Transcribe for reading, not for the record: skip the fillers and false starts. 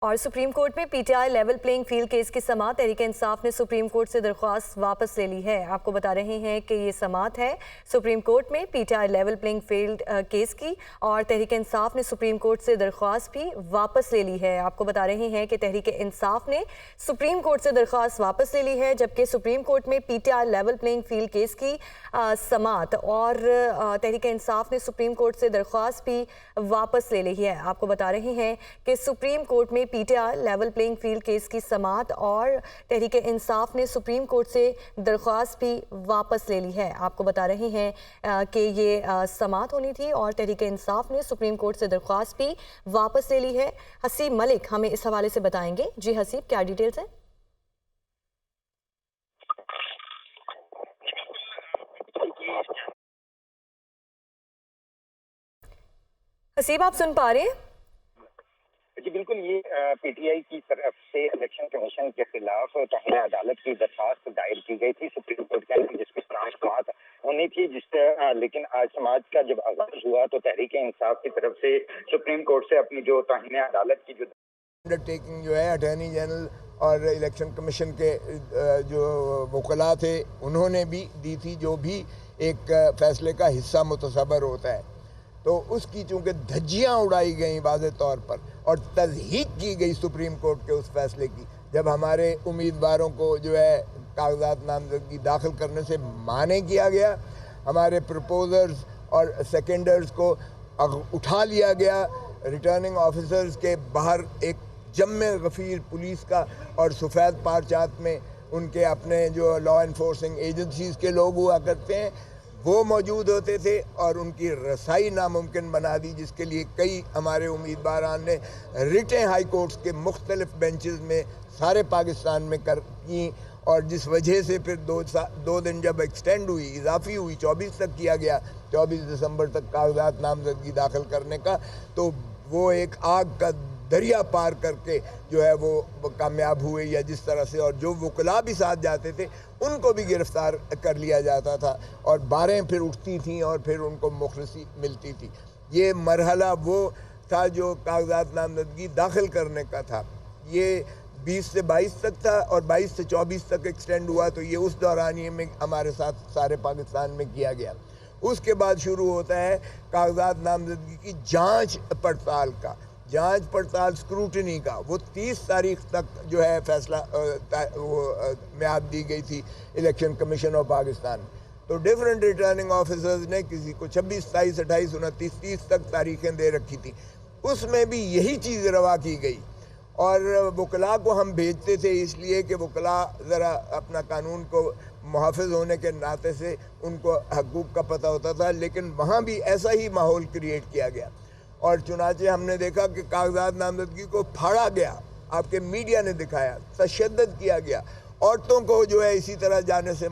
और supreme court में PTI level playing field case की समाअत तहरीक इंसाफ ने सुप्रीम कोर्ट से दरख्वास्त वापस ले ली है। आपको बता रहे हैं कि ये समाअत है सुप्रीम कोर्ट में PTI level playing field case की, और तहरीक इंसाफ ने सुप्रीम कोर्ट से दरख्वास्त भी वापस ले ली है। आपको बता रहे हैं कि तहरीक इंसाफ ने सुप्रीम कोर्ट से दरख्वास्त वापस ले ली है, जबकि सुप्रीम कोर्ट में PTI level playing field case की समाअत और तहरीक इंसाफ ने सुप्रीम कोर्ट से दरख्वास्त भी वापस ले ली है। आपको बता रहे हैं कि सुप्रीम कोर्ट में PTI level playing field case की समाअत और तहरीक इंसाफ ने सुप्रीम कोर्ट से दरख्वास्त भी वापस ले ली है। आपको बता रहे हैं कि ये समाअत होनी थी और तहरीक इंसाफ ने सुप्रीम कोर्ट से दरख्वास्त भी वापस ले ली है। हसीब मलिक हमें इस हवाले से बताएंगे। जी हसीब, क्या डिटेल्स हैं? हसीब, आप सुन पा रहे हैं? जी बिल्कुल, ये पीटीआई की तरफ से इलेक्शन कमीशन के खिलाफ ताहिर अदालत की दरखास्त दायर की गई थी सुप्रीम कोर्ट के अंदर, जिसकी समाअत होनी थी। लेकिन आज समाअत का जब आगाज हुआ तो तहरीक इंसाफ की तरफ से सुप्रीम कोर्ट से अपनी जो ताहिर अदालत की जो अंडरटेकिंग जो है अटॉर्नी जनरल और इलेक्शन कमीशन के जो वकला थे उन्होंने भी दी थी, जो भी एक फैसले का हिस्सा मुतसबर होता है, तो उसकी चूंकि धज्जियाँ उड़ाई गई वाज़े तौर पर और तज़हीक की गई सुप्रीम कोर्ट के उस फैसले की, जब हमारे उम्मीदवारों को जो है कागजात नामजदगी दाखिल करने से माने किया गया, हमारे प्रपोजर्स और सेकेंडर्स को उठा लिया गया, रिटर्निंग ऑफिसर्स के बाहर एक जम्मे गफीर पुलिस का और सफ़ेद पारचात में उनके अपने जो लॉ इन्फोर्सिंग एजेंसीज़ के लोग हुआ करते हैं वो मौजूद होते थे और उनकी रसाई नामुमकिन बना दी, जिसके लिए कई हमारे उम्मीदवारान ने रिटें हाई कोर्ट्स के मुख्तलिफ बेंचेस में सारे पाकिस्तान में की, और जिस वजह से फिर दो दिन जब एक्सटेंड हुई, इजाफी हुई, 24 तक किया गया, 24 दिसंबर तक कागजात नामजदगी दाखिल करने का, तो वो एक आग का दरिया पार करके जो है वो कामयाब हुए, या जिस तरह से, और जो वकला भी साथ जाते थे उनको भी गिरफ्तार कर लिया जाता था और बारें फिर उठती थीं और फिर उनको मुखलसी मिलती थी। ये मरहला वो था जो कागजात नामजदगी दाखिल करने का था, ये 20 से 22 तक था और 22 से 24 तक एक्सटेंड हुआ, तो ये उस दौरानिए में हमारे साथ सारे पाकिस्तान में किया गया। उसके बाद शुरू होता है कागजात नामजदगी की जाँच पड़ताल स्क्रूटनी का, वो 30 तारीख तक जो है फैसला म्याद दी गई थी इलेक्शन कमीशन ऑफ पाकिस्तान। तो डिफरेंट रिटर्निंग ऑफिसर्स ने किसी को 26, 27, 28, 29, 30 तक तारीखें दे रखी थी, उसमें भी यही चीज़ रवा की गई। और वकला को हम भेजते थे इसलिए कि वकला ज़रा अपना कानून को मुहाफ़िज़ होने के नाते से उनको हकूक़ का पता होता था, लेकिन वहाँ भी ऐसा ही माहौल क्रिएट किया गया और चुनाचे हमने देखा कि कागजात नामजदगी को फाड़ा गया, आपके मीडिया ने दिखाया, तशद्दुद किया गया, औरतों को जो है इसी तरह जाने से